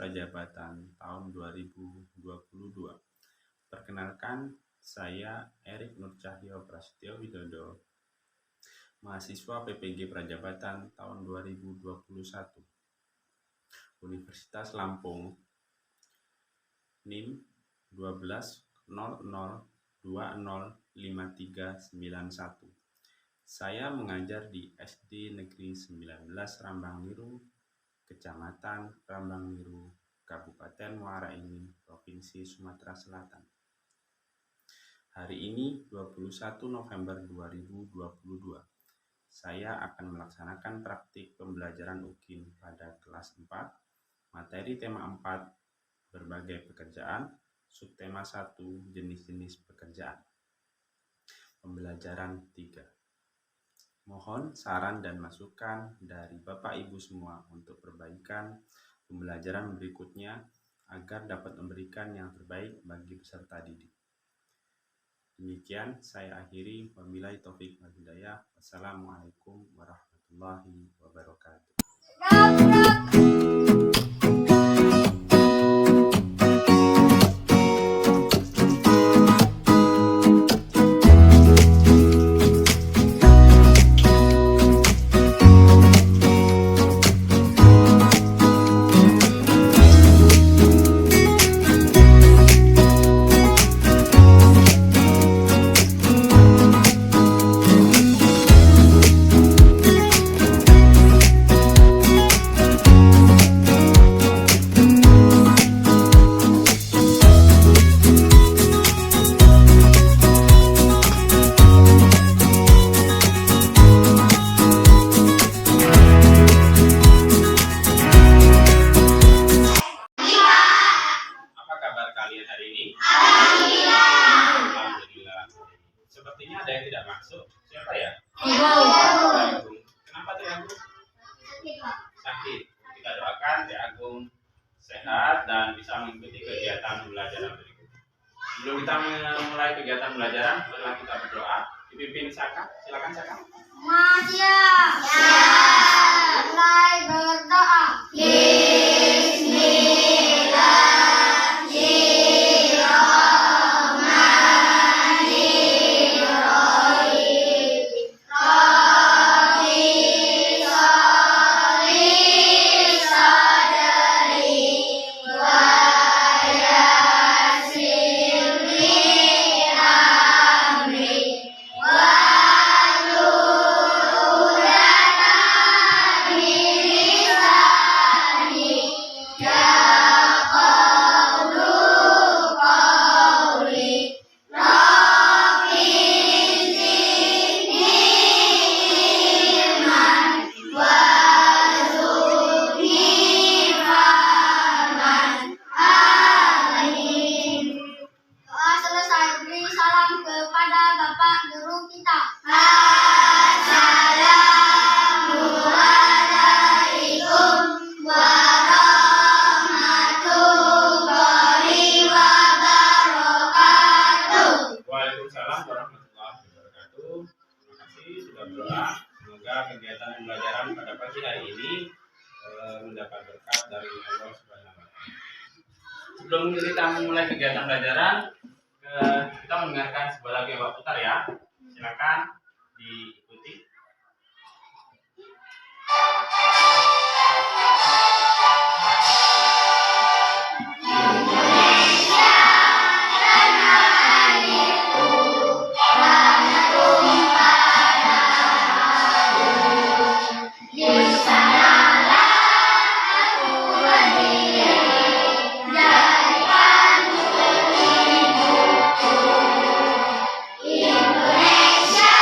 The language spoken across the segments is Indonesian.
Prajabatan tahun 2022. Perkenalkan, saya Erik Nurcahyo Prasetyo Widodo, mahasiswa PPG Prajabatan tahun 2021, Universitas Lampung, NIM 1200205391. Saya mengajar di SD Negeri 19 Rambang Niru, Kecamatan Rambang Niru, Kabupaten Muara Enim, Provinsi Sumatera Selatan. Hari ini 21 November 2022. Saya akan melaksanakan praktik pembelajaran UKIM pada kelas 4, materi tema 4, berbagai pekerjaan, subtema 1, jenis-jenis pekerjaan. Pembelajaran 3. Mohon saran dan masukan dari Bapak Ibu semua untuk perbaikan pembelajaran berikutnya agar dapat memberikan yang terbaik bagi peserta didik. Demikian saya akhiri. Wabillahi taufiq wal hidayah. Wassalamualaikum warahmatullahi wabarakatuh. Sepertinya ada yang tidak masuk. Siapa ya? Agung. Kenapa Teh Agung? Sakit. Kita doakan Teh Agung sehat dan bisa mengikuti kegiatan pembelajaran berikut. Sebelum kita memulai kegiatan pembelajaran, marilah kita berdoa. Dipimpin Saka. Silakan Saka. Mas ya. Mulai berdoa. Kegiatan pembelajaran pada pagi hari ini mendapat berkat dari Allah Subhanahu wa Ta'ala. Sebelum kita memulai kegiatan pembelajaran, kita mendengarkan sebuah lagu yang putar ya. Silakan diikuti. Indonesia.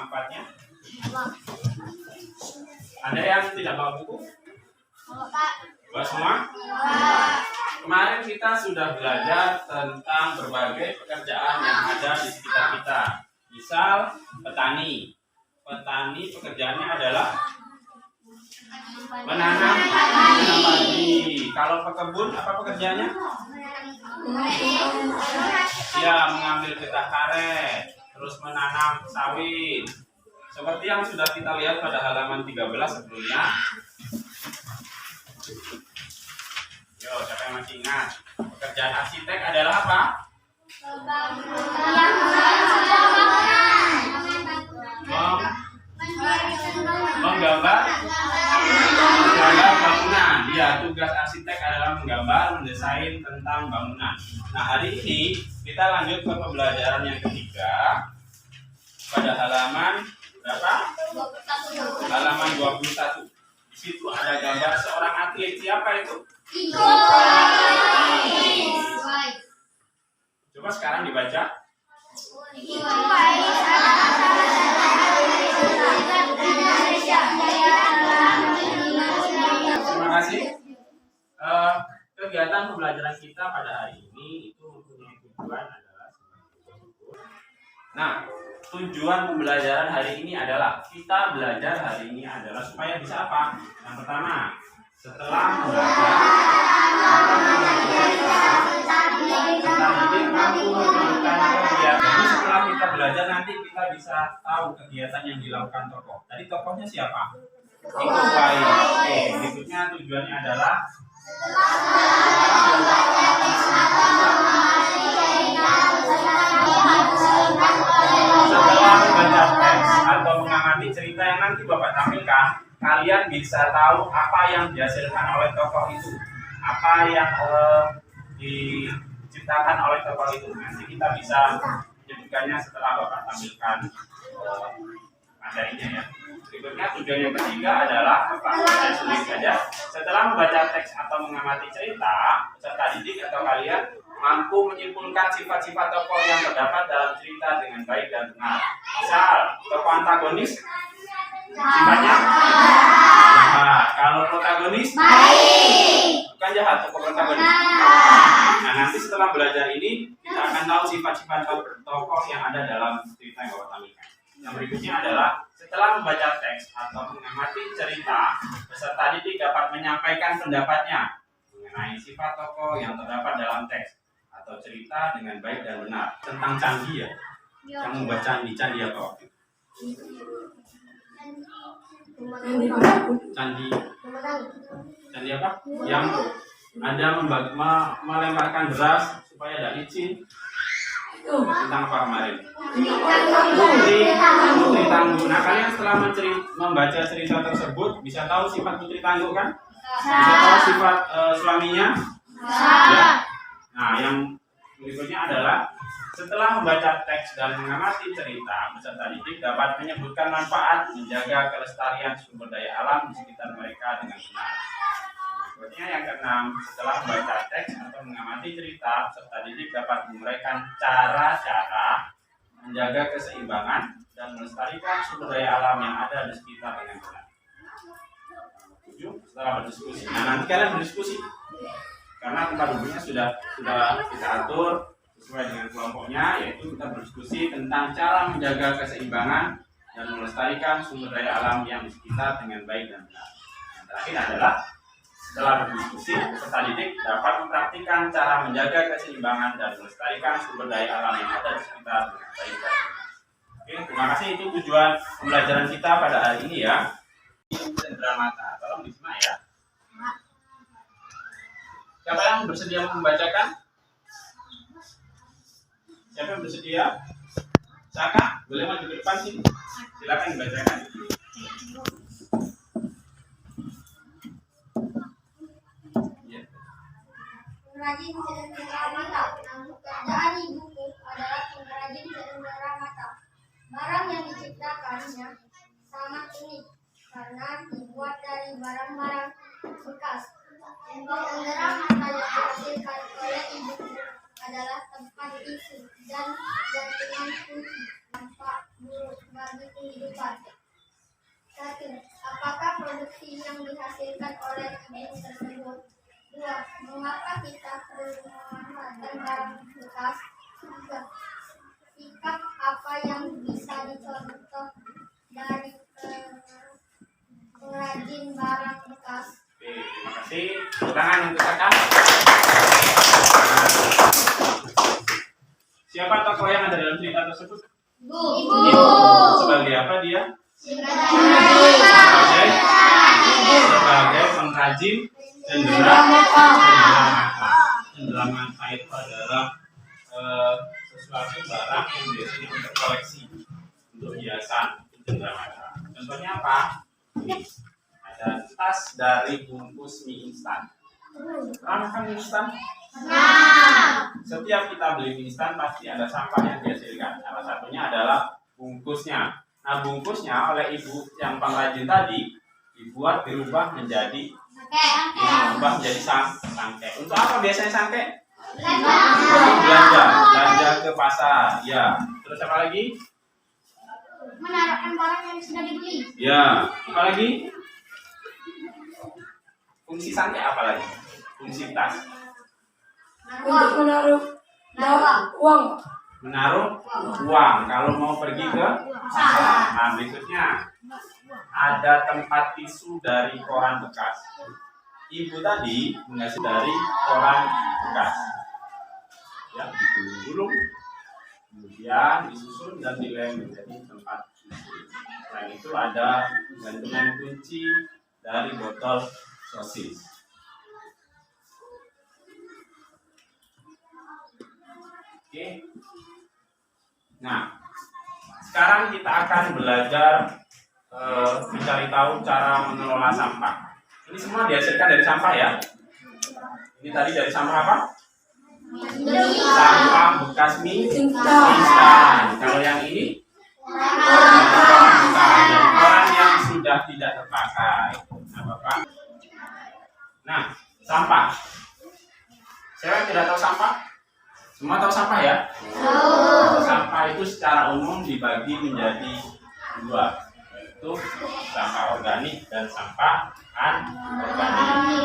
empatnya? Ada yang tidak bawa buku? Bawa semua? Kemarin kita sudah belajar tentang berbagai pekerjaan yang ada di sekitar kita. Misal petani. Petani pekerjaannya adalah menanam padi. Kalau pekebun apa pekerjaannya? Ya, mengambil getah karet, terus menanam sawit. Seperti yang sudah kita lihat pada halaman 13 sebelumnya. Yo, siapa yang masih ingat? Pekerjaan arsitek adalah apa? Menggambar bangunan. Ya, tugas arsitek adalah menggambar, mendesain tentang bangunan. Nah, hari ini kita lanjut ke pembelajaran yang ketiga pada halaman berapa? Halaman 21. Di situ ada gambar seorang atlet. Siapa itu? Coba sekarang dibaca. Terima kasih. Kegiatan pembelajaran kita pada hari ini itu mempunyai tujuan adalah tujuan pembelajaran hari ini adalah kita belajar hari ini adalah supaya bisa apa? Yang pertama, setelah membaca jadi setelah kita belajar nanti kita bisa tahu kegiatan yang dilakukan tokoh. Tadi tokohnya siapa? Iko Uwais. Oke, berikutnya tujuannya adalah setelah membaca teks atau mengamati cerita yang nanti Bapak tampilkan, kalian bisa tahu apa yang dihasilkan oleh tokoh itu, apa yang diciptakan oleh tokoh itu. Nanti kita bisa menyebutkannya setelah Bapak tampilkan materinya ya. Berikutnya tujuan yang ketiga adalah Bapak saya tulis saja. Setelah membaca teks atau mengamati cerita, peserta didik atau kalian mampu menyimpulkan sifat-sifat tokoh yang terdapat dalam cerita dengan baik dan benar. Misal, tokoh antagonis sifatnya jahat. Kalau protagonis bukan jahat, tokoh protagonis. Nah, nanti setelah belajar ini kita akan tahu sifat-sifat tokoh yang ada dalam cerita yang Bapak tampilkan. Yang berikutnya adalah setelah membaca teks atau mengamati cerita, peserta didik dapat menyampaikan pendapatnya mengenai sifat tokoh yang terdapat dalam teks atau cerita dengan baik dan benar. Tentang candi ya, yang membuat candi apa waktu itu? Candi apa? Yang Anda melemparkan beras supaya tidak licin. Tentang apa kemarin? Putri Tangguh. Nah, kalian setelah membaca cerita tersebut bisa tahu sifat Putri Tangguh kan? Bisa tahu sifat suaminya? Ya. Nah, yang berikutnya adalah setelah membaca teks dan mengamati cerita, peserta didik dapat menyebutkan manfaat menjaga kelestarian sumber daya alam di sekitar mereka dengan benar. Berikutnya yang keenam, setelah membaca teks atau mengamati cerita, peserta didik dapat menguraikan cara-cara menjaga keseimbangan dan melestarikan sumber daya alam yang ada di sekitar dengan benar. Setelah berdiskusi, nah nanti kalian berdiskusi karena tempat duduknya sudah kita atur sesuai dengan kelompoknya, yaitu kita berdiskusi tentang cara menjaga keseimbangan dan melestarikan sumber daya alam yang di sekitar dengan baik dan benar. Yang terakhir adalah setelah berdiskusi, peserta didik dapat mempraktikkan cara menjaga keseimbangan dan melestarikan sumber daya alam yang ada di sekitar dengan baik dan benar. Oke, terima kasih. Itu tujuan pembelajaran kita pada hari ini ya. Cendera mata, tolong disimak ya. Siapa yang bersedia membacakan? Siapa yang bersedia? Saka, boleh maju ke depan sini. Silakan dibacakan. Pengrajin cendera mata. Pekerjaan ibuku adalah pengrajin cendera mata. Barang yang diciptakannya sangat unik karena dibuat dari barang-barang bekas. Cendera mata yang dihasilkan oleh ibuku adalah tempat tisu dan gantungan kunci tanpa buruk. bagi kehidupan. 1. Apakah produksi yang dihasilkan oleh ibu tersebut? 2. Mengapa kita perlu memanfaatkan barang bekas? 3. Sikap apa yang bisa dicontoh dari pengrajin barang bekas? Oke, terima kasih. Tepuk tangan untuk kakak. Siapa tokoh yang ada dalam cerita tersebut? Ibu. Sebagai apa dia? Sebagai pengrajin cenderamata. Cenderamata itu adalah sesuatu barang yang biasanya untuk koleksi, untuk hiasan cenderamata. Contohnya apa? Ini ada tas dari bungkus mie instan. Pernah makan mie instan? Setiap kita beli mie instan pasti ada sampah yang dihasilkan. Salah satunya adalah bungkusnya. Nah, bungkusnya oleh ibu yang pengrajin tadi dirubah menjadi sangke. Untuk apa biasanya sangke? Untuk belanja ke pasar. Ya. Terus apa lagi? Menaruhkan barang yang sudah dibeli. Ya. Apa lagi? Fungsi sangke apa lagi? Fungsi tas. Untuk menaruh uang. Menaruh uang kalau mau pergi ke pasar. Nah, berikutnya ada tempat tisu dari koran bekas. Ibu tadi menghasil dari koran bekas. Ya, digulung, kemudian disusun dan dilem menjadi tempat tisu. Selain itu ada gantungan kunci dari botol sosis. Oke. Nah, sekarang kita akan belajar mencari tahu cara mengelola sampah. Ini semua dihasilkan dari sampah ya. Ini tadi dari sampah apa? Sampah bekas mie instan. Kalau yang ini dari koran yang sudah tidak terpakai. Nah, Bapak. Nah, sampah. Siapa yang tidak tahu sampah? Semua tahu sampah ya? Sampah itu secara umum dibagi menjadi dua, yaitu sampah organik dan sampah anorganik.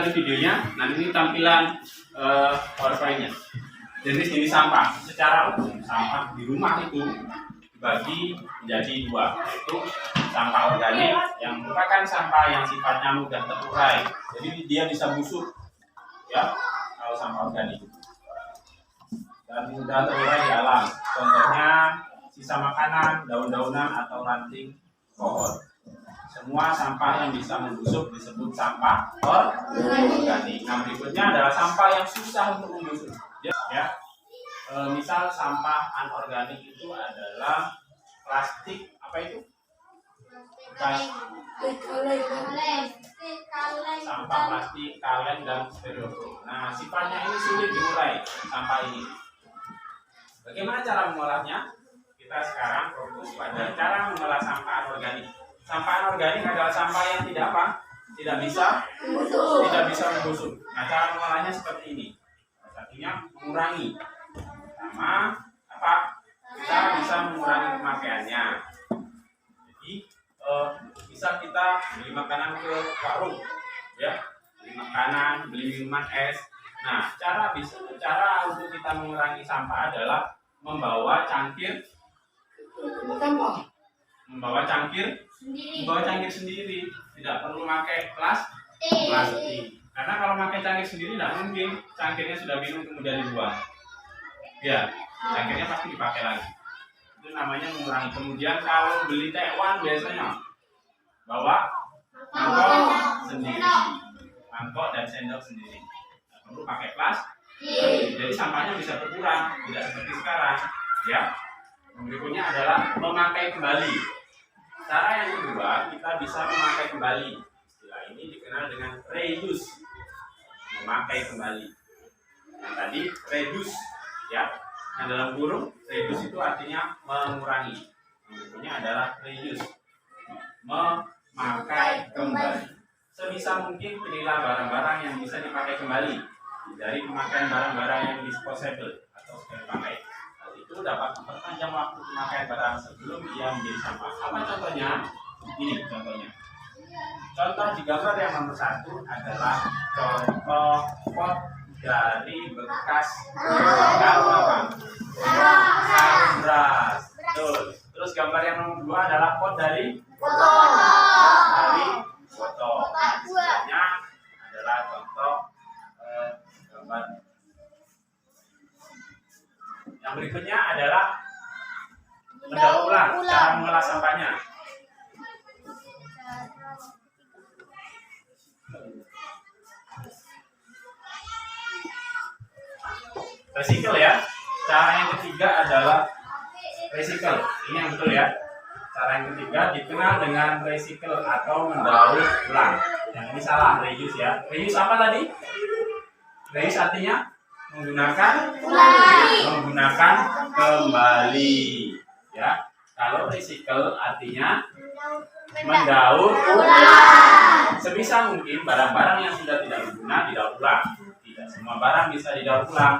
Videonya, nah ini tampilan PowerPoint-nya. Jadi ini sampah. Secara umum sampah di rumah itu dibagi menjadi dua, yaitu sampah organik yang merupakan sampah yang sifatnya mudah terurai, jadi dia bisa busuk, ya kalau sampah organik, dan mudah terurai di alam. Contohnya sisa makanan, daun-daunan atau ranting pohon. Semua sampah yang bisa membusuk disebut sampah organik. Nah, berikutnya adalah sampah yang susah untuk membusuk. Ya, misal sampah anorganik itu adalah plastik, apa itu? Sampah plastik, kaleng, dan styrofoam. Nah, sifatnya ini sulit diurai sampah ini. Bagaimana cara mengolahnya? Kita sekarang fokus pada cara mengolah sampah anorganik. Sampah anorganik adalah sampah yang tidak apa? Tidak bisa membusuk. Nah, cara mengolahnya seperti ini. Satunya mengurangi. Pertama, apa? Kita bisa mengurangi pemakaiannya. Jadi bisa kita beli makanan ke warung, ya, beli makanan, beli minuman es. Nah, cara untuk kita mengurangi sampah adalah membawa cangkir sendiri, tidak perlu pakai plastik. Karena kalau pakai cangkir sendiri tidak mungkin cangkirnya sudah minum kemudian dibuang. Ya, cangkirnya pasti dipakai lagi. Itu namanya mengurangi. Kemudian kalau beli tekwan biasanya bawa mangkok dan sendok sendiri. Tidak perlu pakai plastik. Jadi sampahnya bisa berkurang, tidak seperti sekarang. Ya. Yang berikutnya adalah memakai kembali. Cara yang kedua, kita bisa memakai kembali. Istilah ini dikenal dengan reuse. Memakai kembali. Yang tadi reduce, ya. Yang dalam kurung reduce itu artinya mengurangi. Yang berikutnya adalah reuse. Memakai kembali. Sebisa mungkin pilihlah barang-barang yang bisa dipakai kembali dari pemakaian barang-barang yang disposable atau sekali pakai. Hal itu dapat memperpanjang waktu pemakaian barang sebelum ia menjadi sampah. Apa contohnya? Ini contohnya. Contoh di gambar yang nomor 1 adalah contoh pot dari bekas karung beras. Betul. Terus gambar yang nomor 2 adalah pot dari botol. Selanjutnya adalah contoh gambar. Yang berikutnya adalah mendaur ulang cara mengolah sampahnya. Recycle ya. Cara yang ketiga adalah recycle. Ini yang betul ya. Cara yang ketiga dikenal dengan recycle atau mendaur ulang. Yang ini salah, reuse ya. Reuse apa tadi? Reuse artinya menggunakan kembali. Ya. Kalau recycle artinya mendaur ulang. Sebisa mungkin barang-barang yang sudah tidak berguna didaur ulang. Tidak semua barang bisa didaur ulang.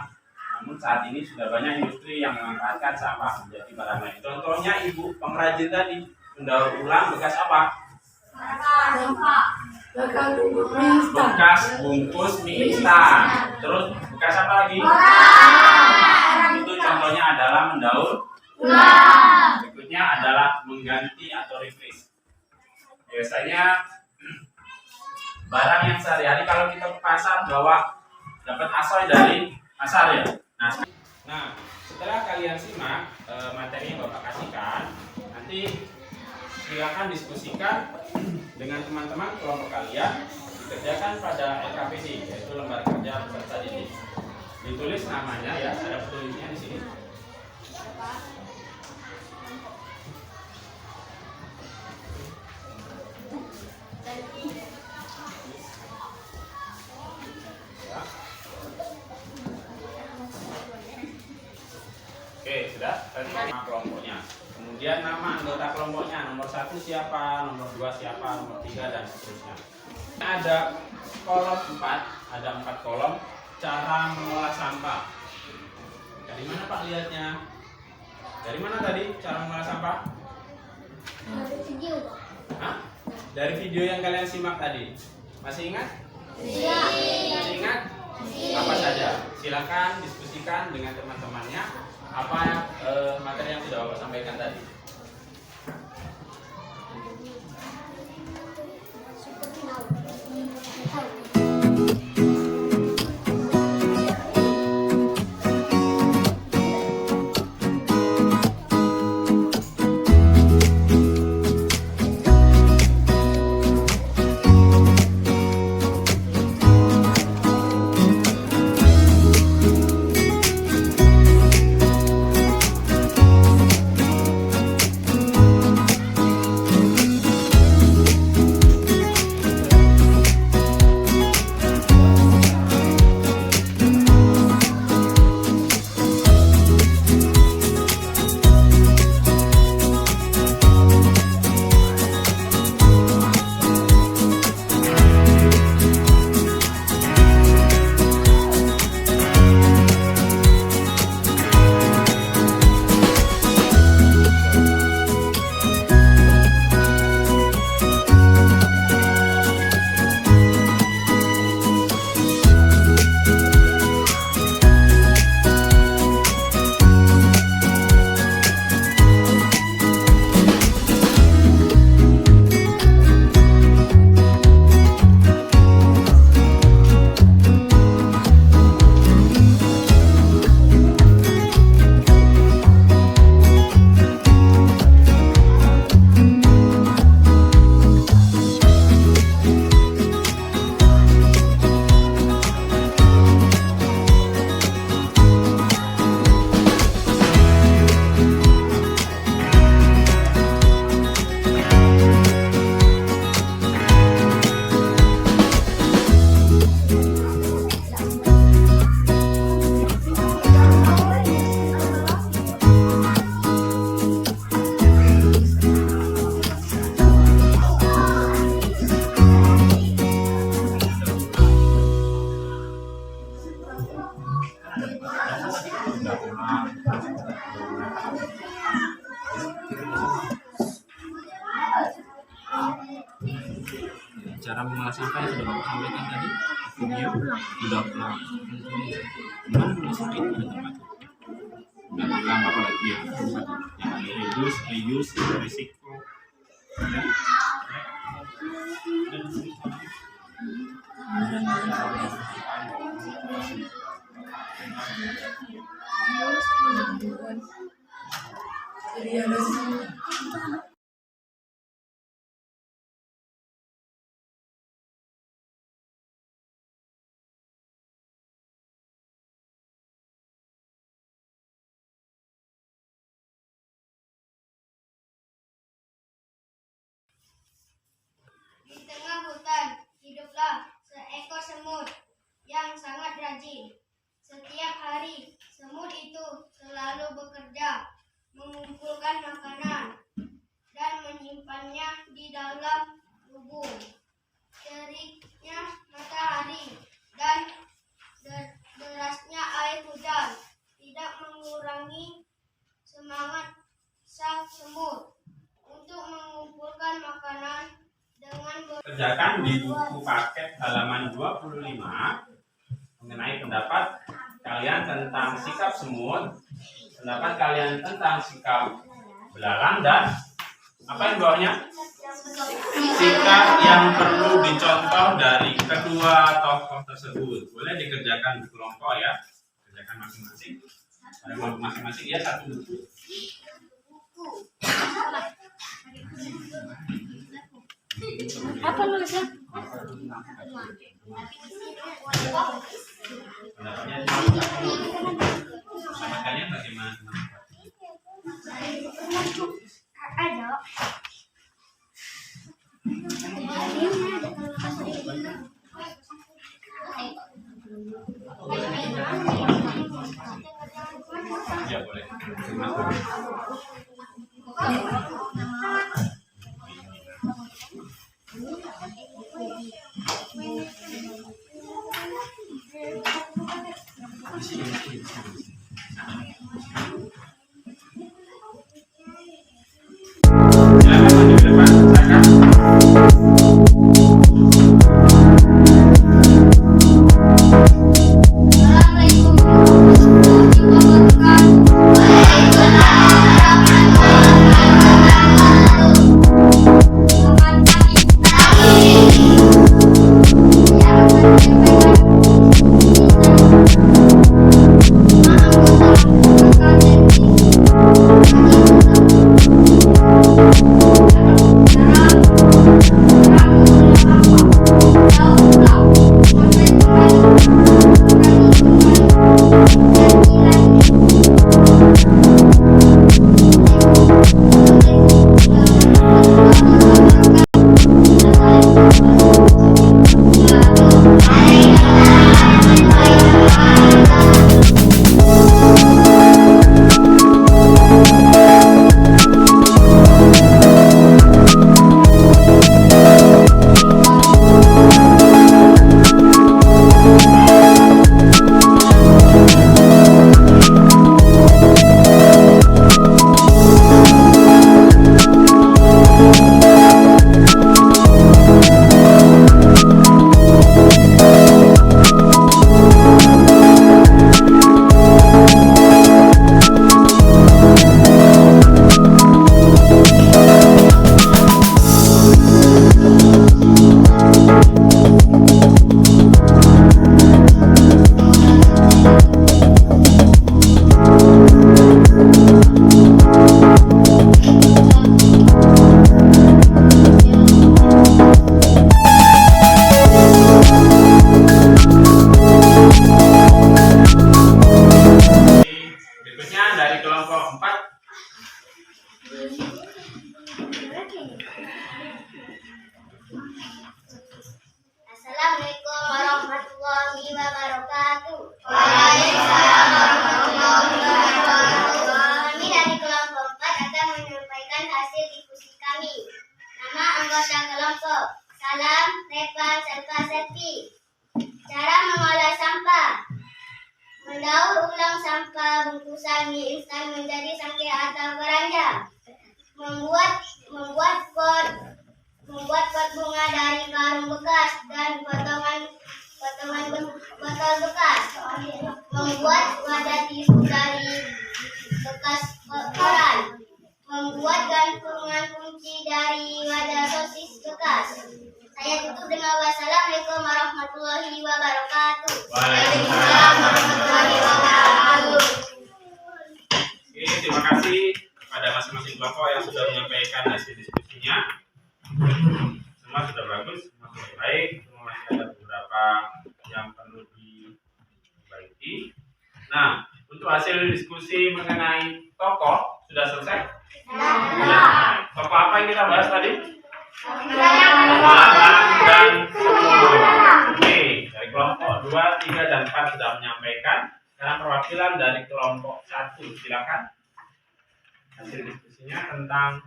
Namun saat ini sudah banyak industri yang memanfaatkan sampah menjadi barang lain. Contohnya ibu pengrajin tadi mendaur ulang bekas apa? Bekas bungkus mie instan. Terus bekas apa lagi? Itu contohnya adalah mendaur ulang. Berikutnya adalah mengganti atau replace. Biasanya barang yang sehari-hari kalau kita ke pasar bawa dapat asoy dari pasar ya. Nah, setelah kalian simak materi yang Bapak kasihkan, nanti silakan diskusikan dengan teman-teman kelompok kalian, dikerjakan pada LKPD, yaitu lembar kerja peserta didik. Ditulis namanya ya, ada petulisnya di sini. Oke, sudah. Tadi nama kelompoknya. Kemudian nama anggota kelompoknya. Nomor 1 siapa, nomor 2 siapa, nomor 3 dan seterusnya. Ada kolom 4, ada 4 kolom cara mengolah sampah. Dari mana Pak lihatnya? Dari mana tadi cara mengolah sampah? Dari video. Hah? Dari video yang kalian simak tadi. Masih ingat? Iya. Masih ingat? Apa saja? Silakan diskusikan dengan teman-temannya apa materi yang sudah Bapak sampaikan tadi. cara mengolah sampah yang sudah Bapak sampaikan tadi video sudah pulang. Cuman nulis itu ada tempat. Dan bilang apa lagi ya? Yang reuse, recycle. Ya. Jadi ada Di tengah hutan hiduplah seekor semut yang sangat rajin. Setiap hari, semut itu selalu bekerja mengumpulkan makanan dan menyimpannya di dalam lubung. Teriknya matahari dan derasnya air hujan tidak mengurangi semangat sang semut untuk mengumpulkan makanan dengan Kerjakan di buku paket halaman 25 mengenai pendapat kalian tentang sikap semut, pendapat kalian tentang sikap belalang, dan apa yang bawahnya? Sikap yang perlu dicontoh dari kedua tokoh tersebut. Boleh dikerjakan di kelompok ya, kerjakan masing-masing. Pada kelompok masing-masing ya satu buku. apa nulisnya? Pendapatnya sama kalian bagaimana? Ada. Ya boleh. Silakan maju ke depan, silakan. Assalamualaikum warahmatullahi wabarakatuh. Selamat pagi. Assalamualaikum warahmatullahi wabarakatuh. Waalaikumsalam warahmatullahi wabarakatuh. Kami dari kelompok 4 akan menyampaikan hasil diskusi kami. Nama anggota kelompok: Salam, Revan, serta Septi. Cara mengolah sampah: mendaur ulang sampah bungkusan mie instan menjadi cangkir atau keranjang. Membuat pot bunga dari karung sarung bekas dan potongan botol bekas, membuat wadah tisu dari bekas koran, membuat gantungan kunci dari wadah sosis bekas. Saya tutup dengan wassalamualaikum warahmatullahi wabarakatuh. Waalaikumsalam warahmatullahi wabarakatuh. Oke, terima kasih kepada masing-masing kelompok yang sudah menyampaikan hasil diskusinya. Semua sudah bagus, semua sudah baik. Cuma masih ada beberapa yang perlu diperbaiki. Nah, untuk hasil diskusi mengenai tokoh sudah selesai? Nah, tokoh apa yang kita bahas tadi? Lalang dan semut. Oke, dari kelompok 2, 3, dan 4 sudah menyampaikan. Sekarang perwakilan dari kelompok 1, silakan. Hasil diskusinya tentang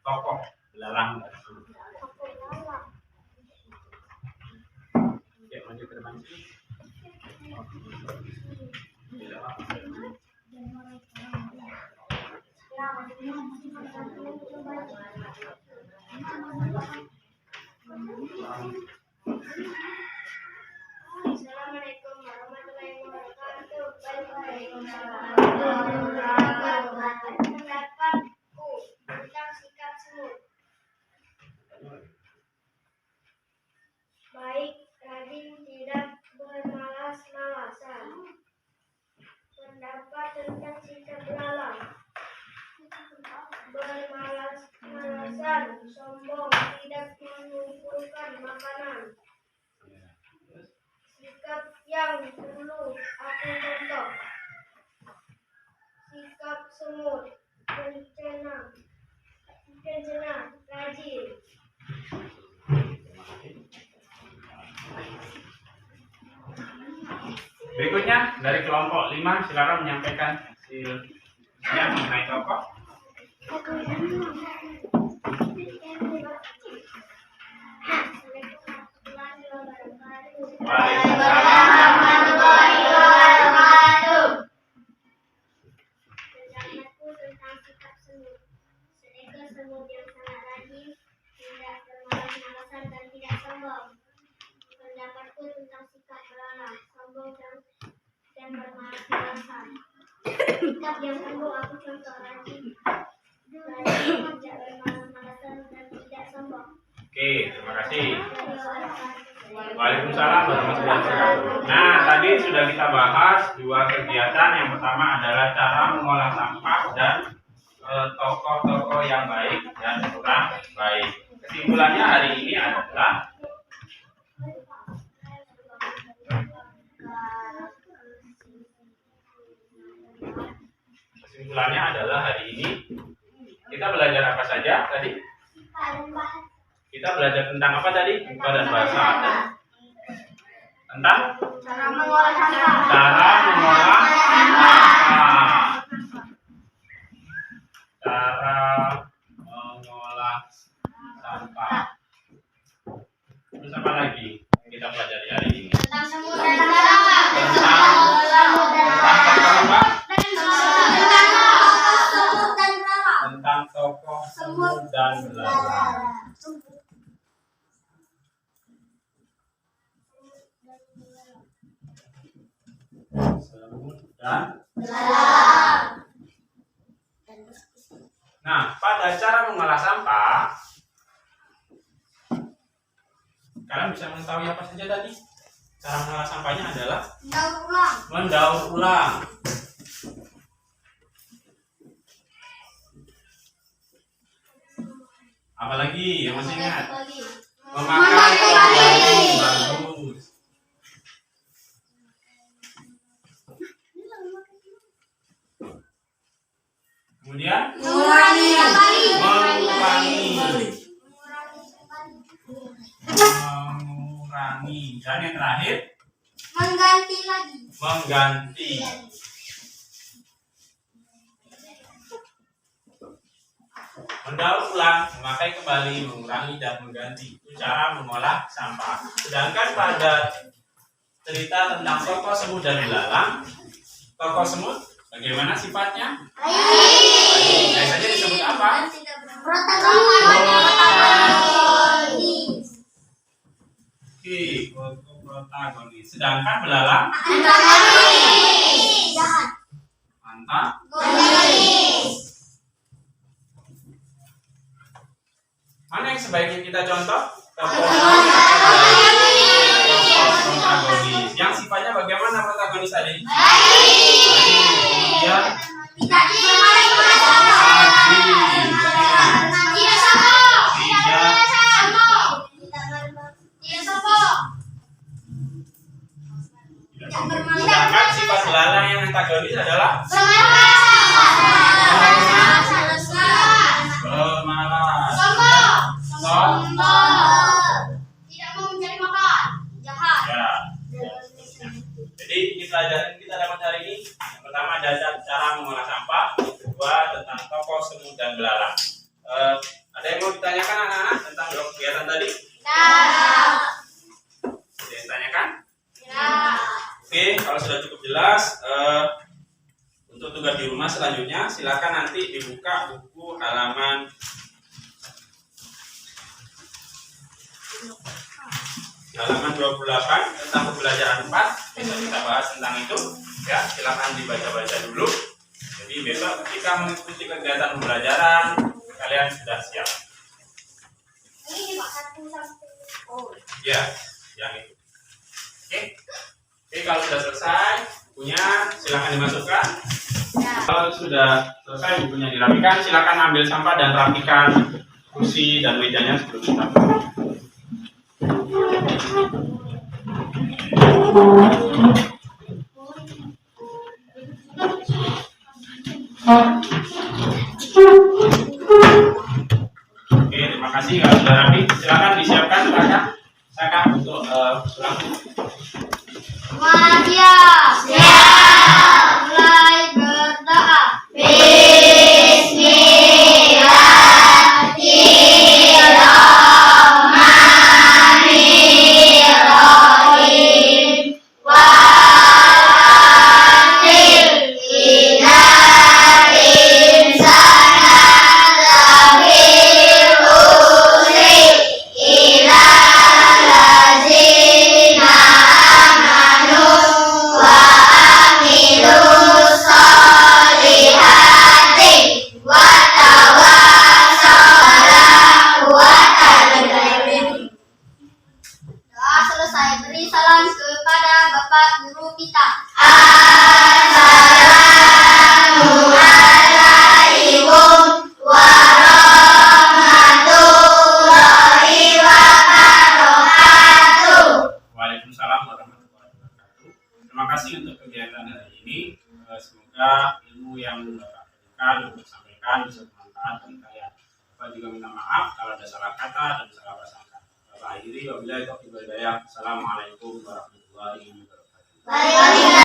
tokoh lalang dan semut. Ya, maju ke depan sini. Assalamualaikum warahmatullahi wabarakatuh. Pendapatku tentang sikap semut. Baik, rajin, tidak bermalas-malasan. Pendapat tentang sikap belalang. Bermalas-malasan, sombong, tidak mengumpulkan makanan. Sikap yang dulu aku contoh. Sikap semut, kencana, rajin. Berikutnya dari kelompok 5 silakan menyampaikan hasilnya mengenai tokoh. Waalaikumsalam warahmatullahi wabarakatuh. Pendapatku tentang sikap semut. Seekor semut yang sangat rajin, tidak bermalas-malasan dan tidak sombong. Pendapatku tentang sikap belalang, sombong dan bermalas-malasan. Sikap yang dulu aku contoh, rajin, tidak bermalas-malasan dan tidak sombong. Oke, terima kasih. Waalaikumsalam warahmatullahi wabarakatuh. Nah, tadi sudah kita bahas 2 kegiatan. Yang pertama adalah cara mengolah sampah dan tokoh-tokoh yang baik dan kurang baik. Kesimpulannya hari ini adalah hari ini kita belajar apa saja tadi? Kita belajar tentang apa tadi? Buka dan bahasa. Tentang Cara mengolah sampah. cara mengolah sampah. Cara mengolah sampah. Terus apa lagi yang kita pelajari hari ini? Tentang semut dan belalang. Tentang apa? Tentang tokoh semut dan belalang. Semut dan belalang. Nah, pada cara mengolah sampah, kalian bisa mengetahui apa saja tadi? Cara mengolah sampahnya adalah mendaur ulang. Apalagi yang masih ingat? Memakai kembali. Bagus. Kemudian mengurangi. Dan yang terakhir mengganti. Mendaur ulang, memakai kembali, mengurangi, dan mengganti. Itu cara mengolah sampah. Sedangkan pada cerita tentang tokoh semut dan belalang, tokoh semut bagaimana sifatnya? Baik. Biasanya disebut apa? Protagonis. protagonis. Sedangkan belalang Antagonis. Jahat. antagonis. Mana yang sebaiknya kita contoh? Tokoh protagonis. Yang sifatnya bagaimana protagonis tadi? Kemudian Tidak bermain adil. Tidak sombong. Tidak Tidak sombong. Sedangkan sifat belalang yang antagonis adalah pemalas. Tidak mau mencari makan. Jahat. Ya. Jadi ini pelajaran kita dapat hari ini. Yang pertama adalah cara mengolah sampah. Yang kedua tentang tokoh semut dan belalang. Ada yang mau ditanyakan anak-anak tentang kegiatan tadi? Ada yang tanyakan? Oke, kalau sudah cukup jelas, untuk tugas di rumah selanjutnya silakan nanti dibuka buku halaman 28 tentang pembelajaran 4. Besok kita bahas tentang itu. Ya, silakan dibaca-baca dulu. Jadi besok ketika mengikuti kegiatan pembelajaran kalian sudah siap. Ini Pak, 1 sampai. Oh. Ya, yang itu. Oke, kalau sudah selesai bukunya silakan dimasukkan. Kalau sudah selesai bukunya dirapikan, silakan ambil sampah dan rapikan kursi dan mejanya sebelum kita. Oke, terima kasih. Kalau sudah rapi, silakan disiapkan kakak untuk pulang. Siap. Mulai berdoa. Bismillahirrahmanirrahim. Doa selesai, beri salam kepada Bapak Guru kita. Assalamualaikum warahmatullahi wabarakatuh. Waalaikumsalam warahmatullahi wabarakatuh. Terima kasih untuk kegiatan hari ini. Semoga ilmu yang Bapak berikan untuk sampaikan bisa bermanfaat bagi kalian. Bapak juga minta maaf kalau ada salah kata dan salah prasangka. Bapak akhiri wabillahi taufiq wal hidayah. Assalamualaikum warahmatullahi wabarakatuh. Waalaikumsalam.